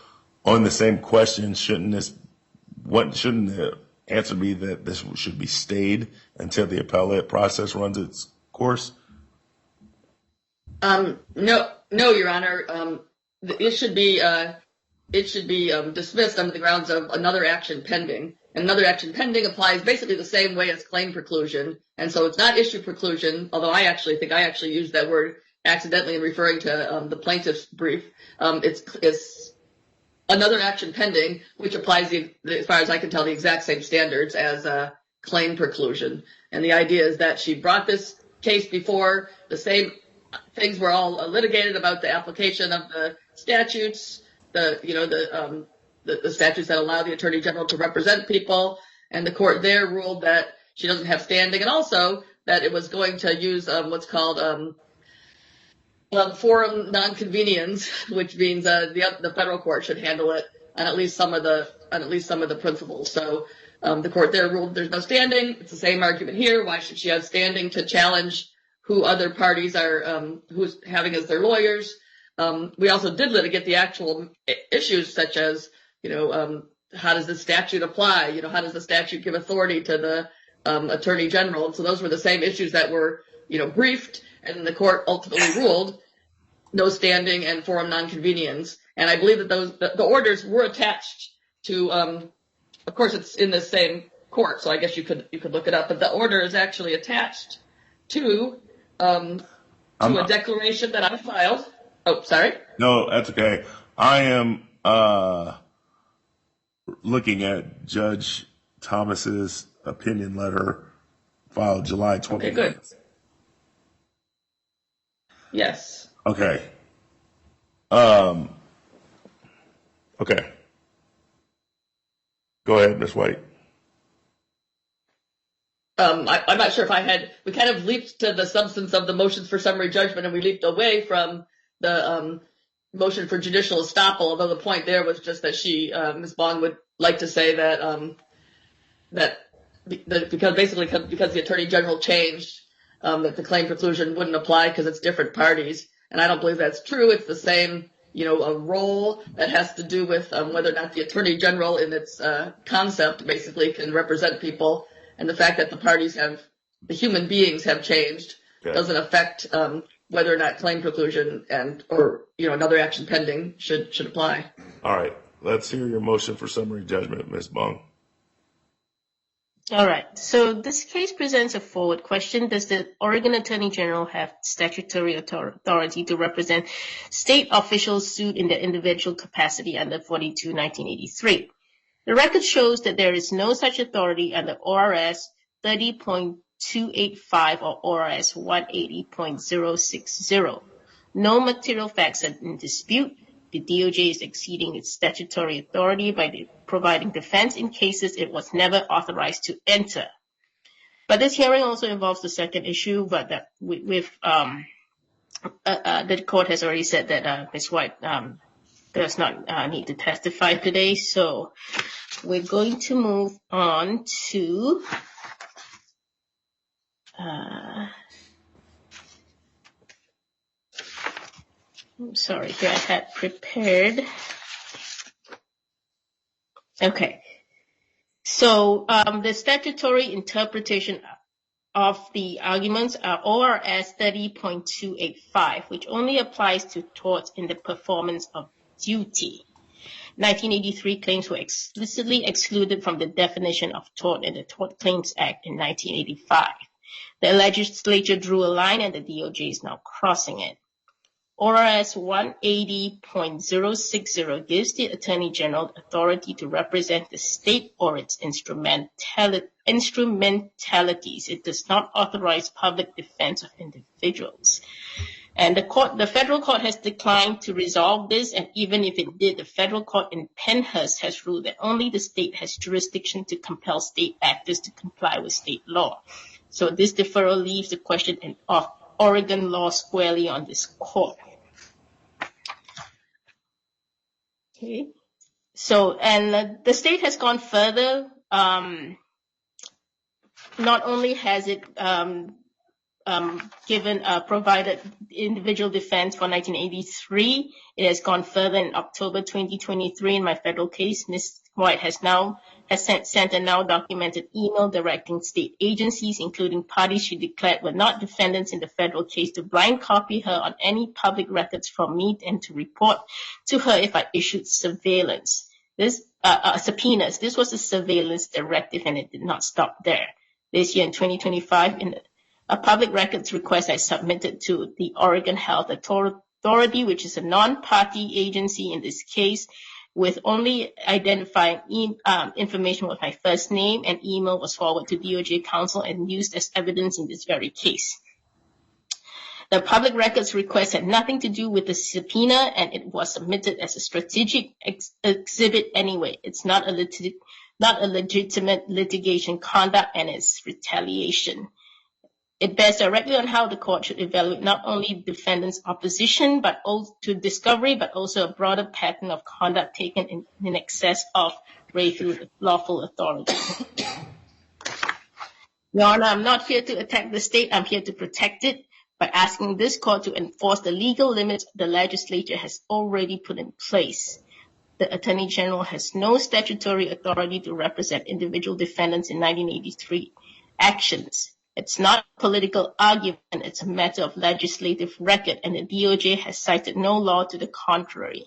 [SPEAKER 1] on the same question, shouldn't the answer be that this should be stayed until the appellate process runs its course?
[SPEAKER 4] No, Your Honor. It should be dismissed under the grounds of another action pending. And another action pending applies basically the same way as claim preclusion. And so it's not issue preclusion, although I actually think I used that word accidentally in referring to the plaintiff's brief. It's another action pending, which applies, as far as I can tell, the exact same standards as claim preclusion. And the idea is that she brought this case before, the same things were all litigated about the application of the statutes, the statutes that allow the Attorney General to represent people, and the court there ruled that she doesn't have standing, and also that it was going to use what's called forum nonconvenience, which means the federal court should handle it on at least some of the principles. So the court there ruled there's no standing. It's the same argument here. Why should she have standing to challenge who other parties are who's having as their lawyers? We also did litigate the actual issues, such as, how does the statute apply? How does the statute give authority to the Attorney General? And so those were the same issues that were, briefed, and the court ultimately ruled no standing and forum nonconvenience. And I believe that the orders were attached to, of course, it's in the same court, so I guess you could look it up, but the order is actually attached to to a declaration that I filed. Oh, sorry.
[SPEAKER 1] No, that's okay. I am looking at Judge Thomas's opinion letter filed July 29th.
[SPEAKER 4] Okay, good. Yes.
[SPEAKER 1] Okay. Okay. Go ahead, Ms. White.
[SPEAKER 4] I'm not sure if we kind of leaped to the substance of the motions for summary judgment, and we leaped away from the motion for judicial estoppel, although the point there was just that Ms. Bong would like to say that because the Attorney General changed, that the claim preclusion wouldn't apply because it's different parties. And I don't believe that's true. It's the same, a role that has to do with whether or not the Attorney General in its concept basically can represent people. And the fact that the human beings have changed doesn't affect whether or not claim preclusion or another action pending should apply.
[SPEAKER 1] All right. Let's hear your motion for summary judgment, Ms. Bong.
[SPEAKER 2] All right. So this case presents a forward question. Does the Oregon Attorney General have statutory authority to represent state officials sued in their individual capacity under 42-1983? The record shows that there is no such authority under ORS 30.285 or ORS 180.060. No material facts are in dispute. The DOJ is exceeding its statutory authority by providing defense in cases it was never authorized to enter. But this hearing also involves the second issue, but that the court has already said that Ms. White does not need to testify today. So we're going to move on to I'm sorry, here I had prepared. Okay. So the statutory interpretation of the arguments are ORS 30.285, which only applies to torts in the performance of duty. 1983 claims were explicitly excluded from the definition of tort in the Tort Claims Act in 1985. The legislature drew a line and the DOJ is now crossing it. ORS 180.060 gives the Attorney General authority to represent the state or its instrumentalities. It does not authorize public defense of individuals. And the federal court has declined to resolve this, and even if it did, the federal court in Pennhurst has ruled that only the state has jurisdiction to compel state actors to comply with state law. So this deferral leaves the question of Oregon law squarely on this court. Okay. So, and the state has gone further. Not only has it provided individual defense for 1983, it has gone further in October 2023 in my federal case. Ms. White has sent a now documented email directing state agencies, including parties she declared were not defendants in the federal case, to blind copy her on any public records from me and to report to her if I issued subpoenas. This was a surveillance directive, and it did not stop there. This year in 2025, in a public records request I submitted to the Oregon Health Authority, which is a non-party agency in this case, with only identifying information with my first name, and email was forwarded to DOJ counsel and used as evidence in this very case. The public records request had nothing to do with the subpoena, and it was submitted as a strategic exhibit anyway. It's not a legitimate litigation conduct, and it's retaliation. It bears directly on how the court should evaluate not only defendants' opposition but also to discovery, but also a broader pattern of conduct taken in excess of Rayfield's lawful authority. Your Honor, I'm not here to attack the state. I'm here to protect it by asking this court to enforce the legal limits the legislature has already put in place. The Attorney General has no statutory authority to represent individual defendants in 1983 actions. It's not a political argument, it's a matter of legislative record, and the DOJ has cited no law to the contrary.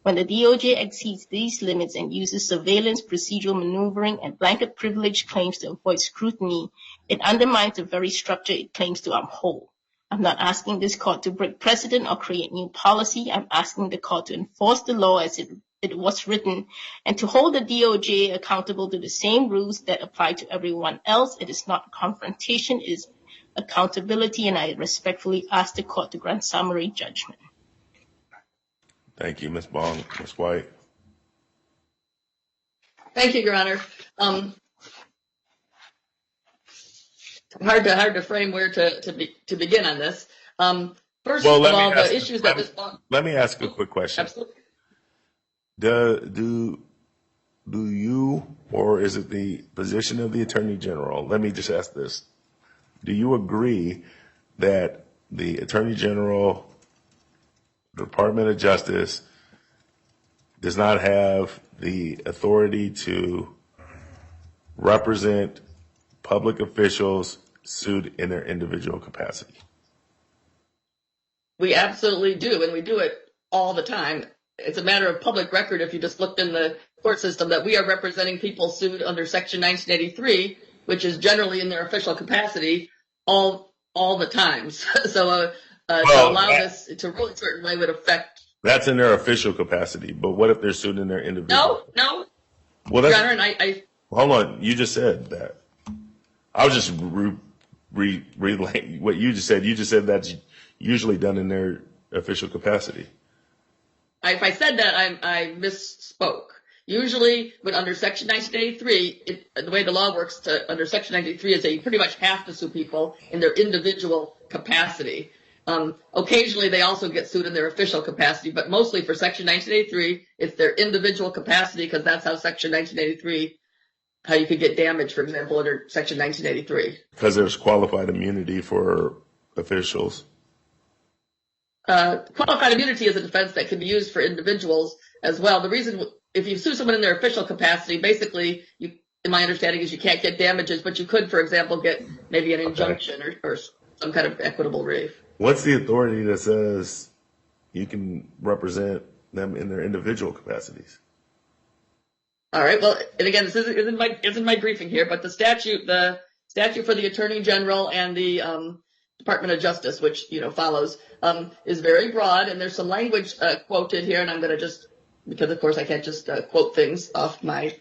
[SPEAKER 2] When the DOJ exceeds these limits and uses surveillance, procedural maneuvering, and blanket privilege claims to avoid scrutiny, it undermines the very structure it claims to uphold. I'm not asking this court to break precedent or create new policy. I'm asking the court to enforce the law as it was written and to hold the DOJ accountable to the same rules that apply to everyone else. It is not confrontation, it is accountability, and I respectfully ask the court to grant summary judgment.
[SPEAKER 1] Thank you, Ms. Bong. Ms. White.
[SPEAKER 4] Thank you, Your Honor. Hard to frame where to begin on this. First of all, the issues that was.
[SPEAKER 1] Let me ask a quick question.
[SPEAKER 4] Absolutely.
[SPEAKER 1] Do you, or is it the position of the Attorney General? Let me just ask this: do you agree that the Attorney General, Department of Justice, does not have the authority to represent public officials sued in their individual capacity?
[SPEAKER 4] We absolutely do, and we do it all the time. It's a matter of public record if you just looked in the court system that we are representing people sued under Section 1983, which is generally in their official capacity all the time. So to allow this to rule a certain way would affect.
[SPEAKER 1] That's in their official capacity, but what if they're sued in their individual?
[SPEAKER 4] No.
[SPEAKER 1] Well,
[SPEAKER 4] Your Honor, and I
[SPEAKER 1] hold on. You just said that. I was just relaying what you just said. You just said that's usually done in their official capacity.
[SPEAKER 4] If I said that, I misspoke. Usually, when under Section 1983, the way the law works under Section 1983 is that you pretty much have to sue people in their individual capacity. Occasionally, they also get sued in their official capacity, but mostly for Section 1983, it's their individual capacity because that's how Section 1983, how you could get damage, for example, under Section 1983.
[SPEAKER 1] Because there's qualified immunity for officials.
[SPEAKER 4] Qualified immunity is a defense that can be used for individuals as well. The reason, if you sue someone in their official capacity, basically, in my understanding, is you can't get damages, but you could, for example, get maybe an injunction or some kind of equitable relief.
[SPEAKER 1] What's the authority that says you can represent them in their individual capacities?
[SPEAKER 4] All right. Well, and again, this isn't my briefing here, but the statute for the Attorney General and the Department of Justice, which follows, is very broad, and there's some language quoted here, and I'm going to just, because of course I can't just quote things off my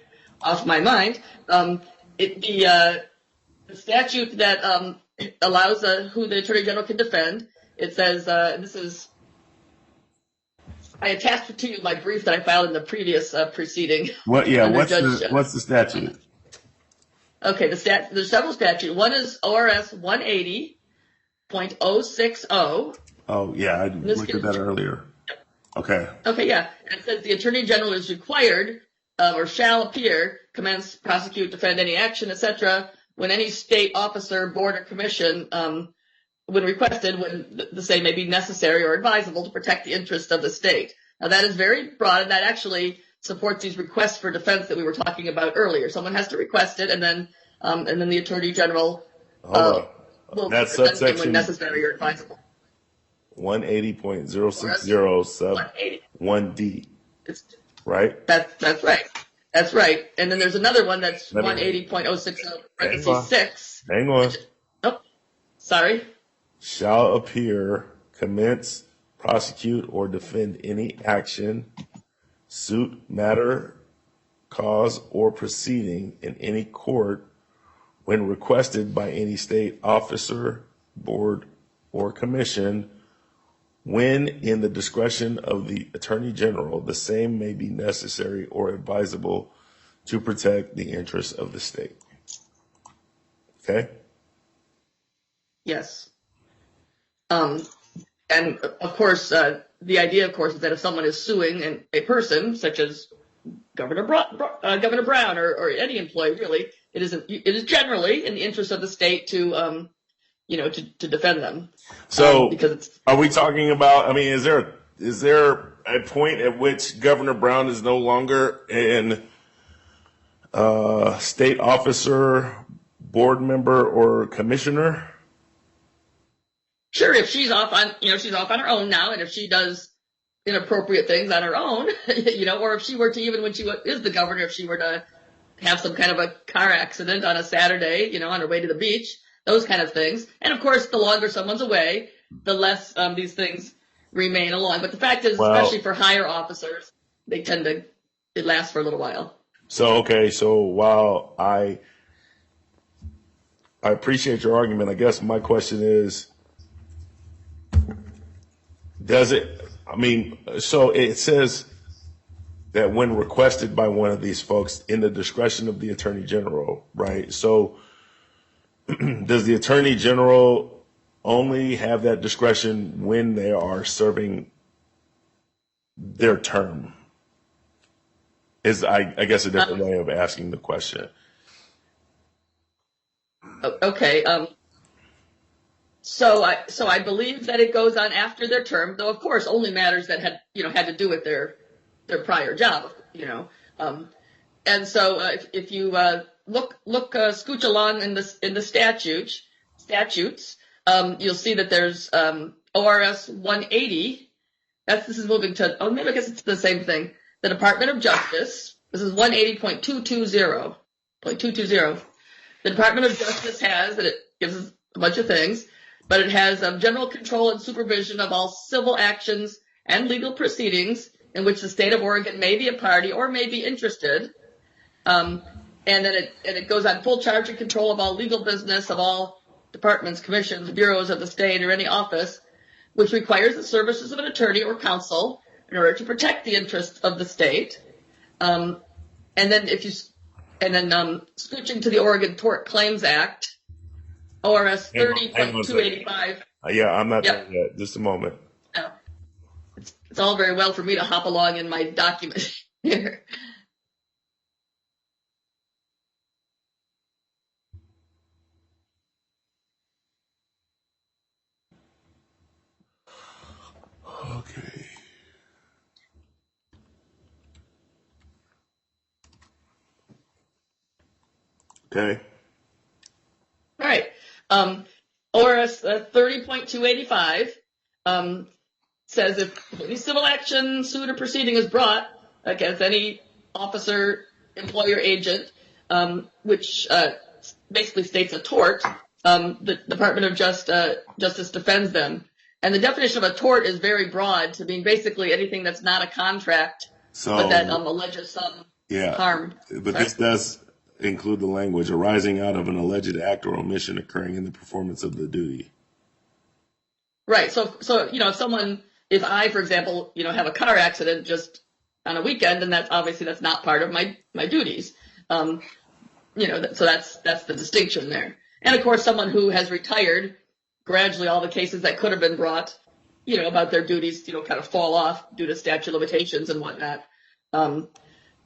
[SPEAKER 4] mind. The statute that allows who the Attorney General can defend. It says I attached to you my brief that I filed in the previous proceeding.
[SPEAKER 1] What? Yeah. What's the statute?
[SPEAKER 4] Okay. There's several statutes. One is ORS 180.060.
[SPEAKER 1] Oh yeah, I looked at that earlier. Okay.
[SPEAKER 4] Okay. Yeah. And it says the Attorney General is required or shall appear, commence, prosecute, defend any action, etc. when any state officer, board, or commission, when requested, when the same may be necessary or advisable to protect the interests of the state. Now that is very broad, and that actually supports these requests for defense that we were talking about earlier. Someone has to request it, and then the Attorney General will
[SPEAKER 1] that's
[SPEAKER 4] defend them
[SPEAKER 1] subsection
[SPEAKER 4] when necessary or advisable.
[SPEAKER 1] 180.060 sub 1D. Right?
[SPEAKER 4] That's right. That's right. And then there's another one that's 180.060 6.
[SPEAKER 1] Hang on.
[SPEAKER 4] Oh, sorry.
[SPEAKER 1] Shall appear, commence, prosecute, or defend any action, suit, matter, cause, or proceeding in any court when requested by any state officer, board, or commission, when in the discretion of the Attorney General, the same may be necessary or advisable to protect the interests of the state. Okay?
[SPEAKER 4] Yes. And of course, the idea, of course, is that if someone is suing a person, such as Governor Brown or any employee, really, it is generally in the interest of the state to defend them.
[SPEAKER 1] So,
[SPEAKER 4] because
[SPEAKER 1] are we talking about? I mean, is there a point at which Governor Brown is no longer an state officer, board member, or commissioner?
[SPEAKER 4] Sure, if she's off on her own now, and if she does inappropriate things on her own, or if she were to, even when she is the governor, if she were to have some kind of a car accident on a Saturday, on her way to the beach, those kind of things. And of course, the longer someone's away, the less these things remain along. But the fact is,
[SPEAKER 1] Well,
[SPEAKER 4] especially for higher officers, they tend to, it lasts for a little while.
[SPEAKER 1] so, okay, so while I appreciate your argument, I guess my question is, does it, I mean, so it says that when requested by one of these folks in the discretion of the Attorney General, right? So does the Attorney General only have that discretion when they are serving their term? Is, I guess, a different way of asking the question.
[SPEAKER 4] Okay. So I believe that it goes on after their term, though of course only matters that had to do with their prior job, and so if you scooch along in the statutes, you'll see that there's ORS 180. This is moving to, maybe I guess it's the same thing. The Department of Justice. This is 180.220. The Department of Justice has, and it gives us a bunch of things, but it has general control and supervision of all civil actions and legal proceedings in which the state of Oregon may be a party or may be interested. And then it goes on full charge and control of all legal business of all departments, commissions, bureaus of the state or any office, which requires the services of an attorney or counsel in order to protect the interests of the state. And then switching to the Oregon Tort Claims Act, ORS 30.285.
[SPEAKER 1] Yeah, I'm not done yet. Just a moment.
[SPEAKER 4] No. It's all very well for me to hop along in my document here.
[SPEAKER 1] Okay. Okay.
[SPEAKER 4] All right. ORS 30.285 says if any civil action, suit, or proceeding is brought against any officer, employer, agent, which basically states a tort, the Department of Justice defends them. And the definition of a tort is very broad to mean basically anything that's not a contract, but that alleges some harm.
[SPEAKER 1] But this does include the language arising out of an alleged act or omission occurring in the performance of the duty.
[SPEAKER 4] Right. So if I, for example, have a car accident just on a weekend, then that's not part of my duties. So that's the distinction there. And of course, someone who has retired, gradually all the cases that could have been brought, about their duties, kind of fall off due to statute of limitations and whatnot.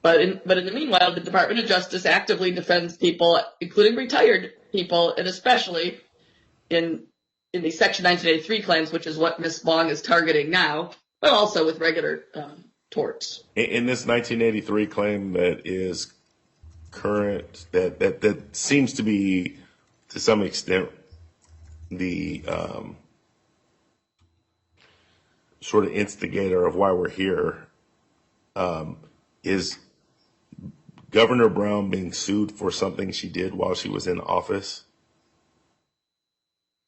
[SPEAKER 4] But in the meanwhile, the Department of Justice actively defends people, including retired people, and especially in the Section 1983 claims, which is what Ms. Bong is targeting now, but also with regular torts.
[SPEAKER 1] In this 1983 claim that is current, that seems to be, to some extent, the sort of instigator of why we're here, is Governor Brown being sued for something she did while she was in office?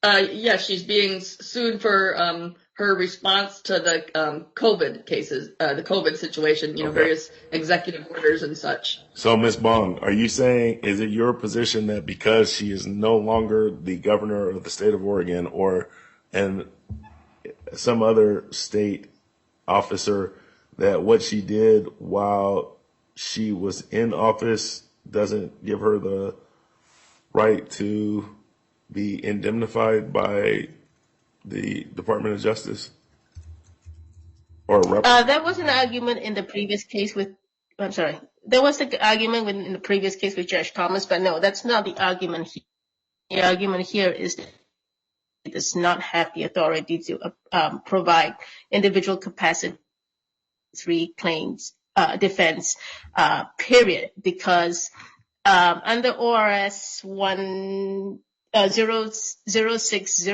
[SPEAKER 4] Yes, she's being sued for her response to the COVID cases, the COVID situation, various executive orders and such.
[SPEAKER 1] So, Ms. Bong, are you saying, is it your position that because she is no longer the governor of the state of Oregon and some other state officer, that what she did while she was in office doesn't give her the right to be indemnified by the Department of Justice? Or
[SPEAKER 2] that was an argument in the previous case with, I'm sorry, there was an argument in the previous case with Judge Thomas, but no, that's not the argument here. The argument here is that it does not have the authority to provide individual capacity claims defense, period, because under ORS 10060,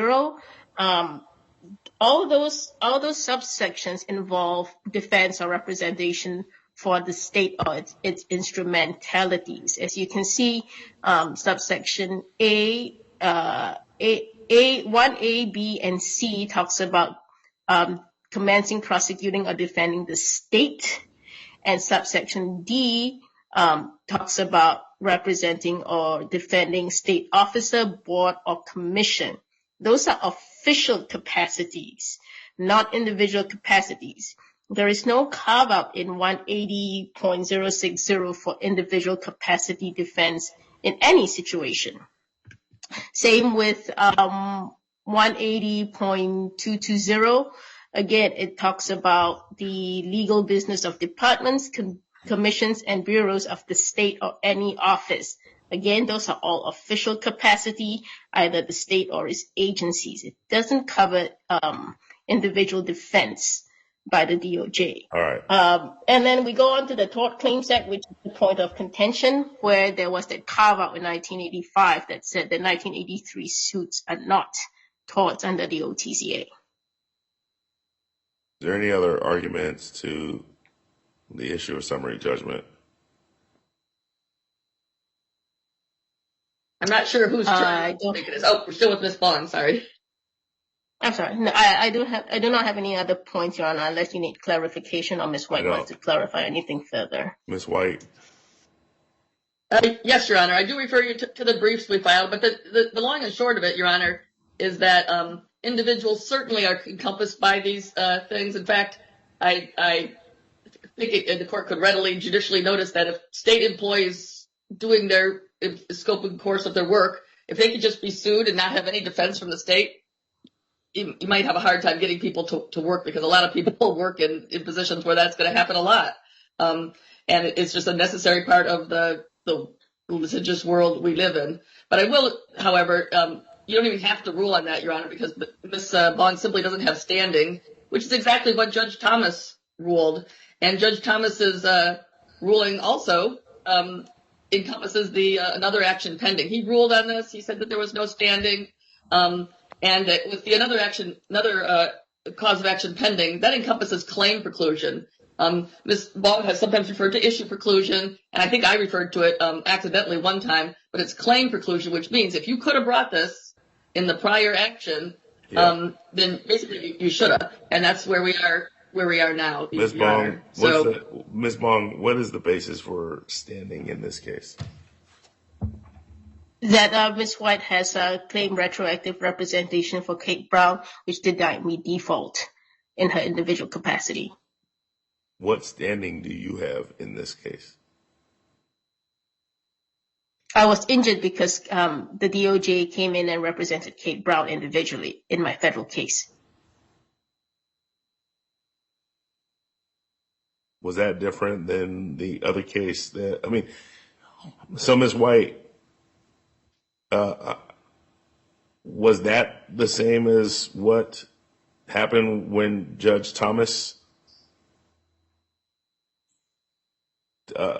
[SPEAKER 2] all those subsections involve defense or representation for the state or its instrumentalities. As you can see, subsection A 1A, B, and C talks about commencing, prosecuting, or defending the state, and subsection D talks about representing or defending state officer, board, or commission. Those are official capacities, not individual capacities. There is no carve-out in 180.060 for individual capacity defense in any situation. Same with 180.220. Again, it talks about the legal business of departments, commissions, and bureaus of the state or any office. Again, those are all official capacity, either the state or its agencies. It doesn't cover individual defense by the DOJ.
[SPEAKER 1] All right.
[SPEAKER 2] And then we go on to the Tort Claims Act, which is the point of contention, where there was that carve-out in 1985 that said that 1983 suits are not torts under the OTCA.
[SPEAKER 1] Is there any other arguments to the issue of summary judgment?
[SPEAKER 4] I'm not sure who's trying to make it is. Oh, we're still with Ms. Bong, sorry.
[SPEAKER 2] I'm sorry. No, I do not have any other points, Your Honor, unless you need clarification or Ms. White wants to clarify anything further.
[SPEAKER 1] Ms. White.
[SPEAKER 4] Yes, Your Honor. I do refer you to the briefs we filed, but the long and short of it, Your Honor, is that individuals certainly are encompassed by these things. In fact, I think the court could readily judicially notice that if state employees doing their scope and course of their work, if they could just be sued and not have any defense from the state, you might have a hard time getting people to work, because a lot of people work in positions where that's going to happen a lot. And it's just a necessary part of the litigious world we live in. But I will, however, you don't even have to rule on that, Your Honor, because Ms. Bong simply doesn't have standing, which is exactly what Judge Thomas ruled. And Judge Thomas's ruling also encompasses the another action pending. He ruled on this. He said that there was no standing. And with the another cause of action pending, that encompasses claim preclusion. Ms. Bong has sometimes referred to issue preclusion, and I think I referred to it accidentally one time, but it's claim preclusion, which means if you could have brought this in the prior action, then basically you should have, and that's where we are now.
[SPEAKER 1] Ms. Bong, Ms. Bong, what is the basis for standing in this case?
[SPEAKER 2] That Ms. White has claimed retroactive representation for Kate Brown, which denied me default in her individual capacity.
[SPEAKER 1] What standing do you have in this case?
[SPEAKER 2] I was injured because the DOJ came in and represented Kate Brown individually in my federal case.
[SPEAKER 1] Was that different than the other case? So Ms. White, was that the same as what happened when Judge Thomas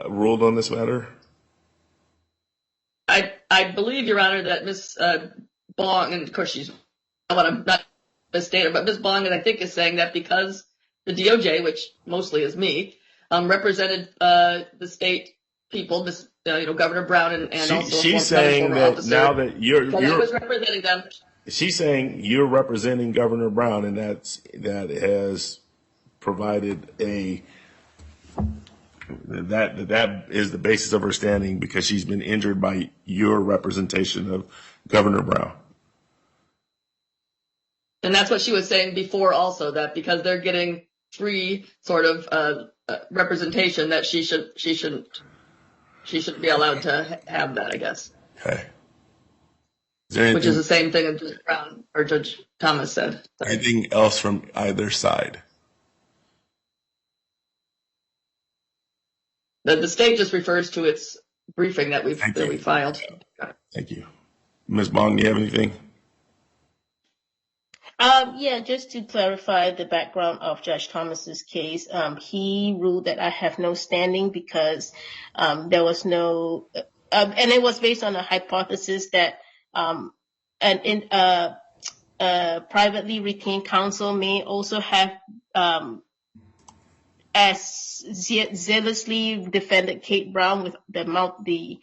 [SPEAKER 1] ruled on this matter?
[SPEAKER 4] I believe, Your Honor, that Ms. Bong, and of course I want to not misstate her, but Ms. Bong, I think, is saying that because the DOJ, which mostly is me, represented the state people, Governor Brown and also
[SPEAKER 1] she's saying that
[SPEAKER 4] officer,
[SPEAKER 1] now that you're
[SPEAKER 4] was representing them.
[SPEAKER 1] She's saying you're representing Governor Brown, and that has provided that is the basis of her standing, because she's been injured by your representation of Governor Brown.
[SPEAKER 4] And that's what she was saying before also, that because they're getting free sort of representation, that she shouldn't be allowed to have that, I guess.
[SPEAKER 1] Okay.
[SPEAKER 4] Which is the same thing as Judge Brown or Judge Thomas said. Sorry.
[SPEAKER 1] Anything else from either side?
[SPEAKER 4] The state just refers to its briefing that we filed.
[SPEAKER 1] Thank you. Ms. Bong, do you have anything?
[SPEAKER 2] Yeah, just to clarify the background of Judge Thomas's case, he ruled that I have no standing because there was no, and it was based on a hypothesis that privately retained counsel may also have as zealously defended Kate Brown with the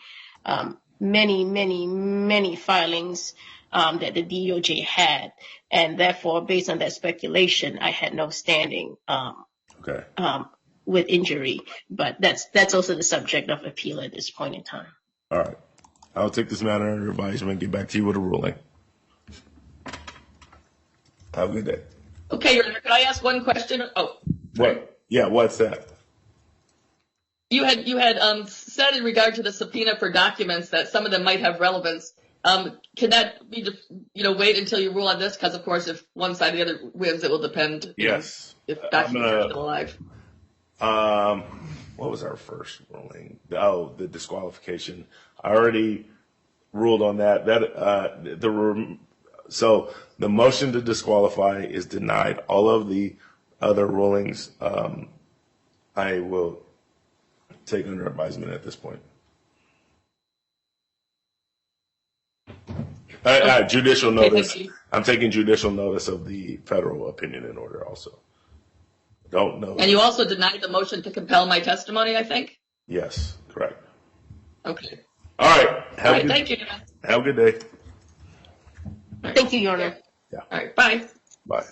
[SPEAKER 2] many filings that the DOJ had, and therefore, based on that speculation, I had no standing
[SPEAKER 1] Okay.
[SPEAKER 2] with injury. But that's also the subject of appeal at this point in time.
[SPEAKER 1] All right. I'll take this matter under advisement and get back to you with a ruling. Have a good day.
[SPEAKER 4] Okay, Your Honor, could I ask one question? Oh,
[SPEAKER 1] What? Yeah, what's that?
[SPEAKER 4] you had said in regard to the subpoena for documents that some of them might have relevance. Can that be, wait until you rule on this? Because of course, if one side or the other wins, it will depend.
[SPEAKER 1] Yes.
[SPEAKER 4] If documents are still alive.
[SPEAKER 1] What was our first ruling? Oh, the disqualification. I already ruled on that. So the motion to disqualify is denied. All of the other rulings, I will take under advisement at this point. Judicial notice.
[SPEAKER 4] Thank you.
[SPEAKER 1] I'm taking judicial notice of the federal opinion in order also. Don't know.
[SPEAKER 4] And you also denied the motion to compel my testimony, I think?
[SPEAKER 1] Yes, correct.
[SPEAKER 4] Okay.
[SPEAKER 1] All right.
[SPEAKER 4] All right, thank you.
[SPEAKER 1] Have a good day.
[SPEAKER 2] Thank you, Your Honor.
[SPEAKER 1] Yeah.
[SPEAKER 4] All right, bye.
[SPEAKER 1] Bye.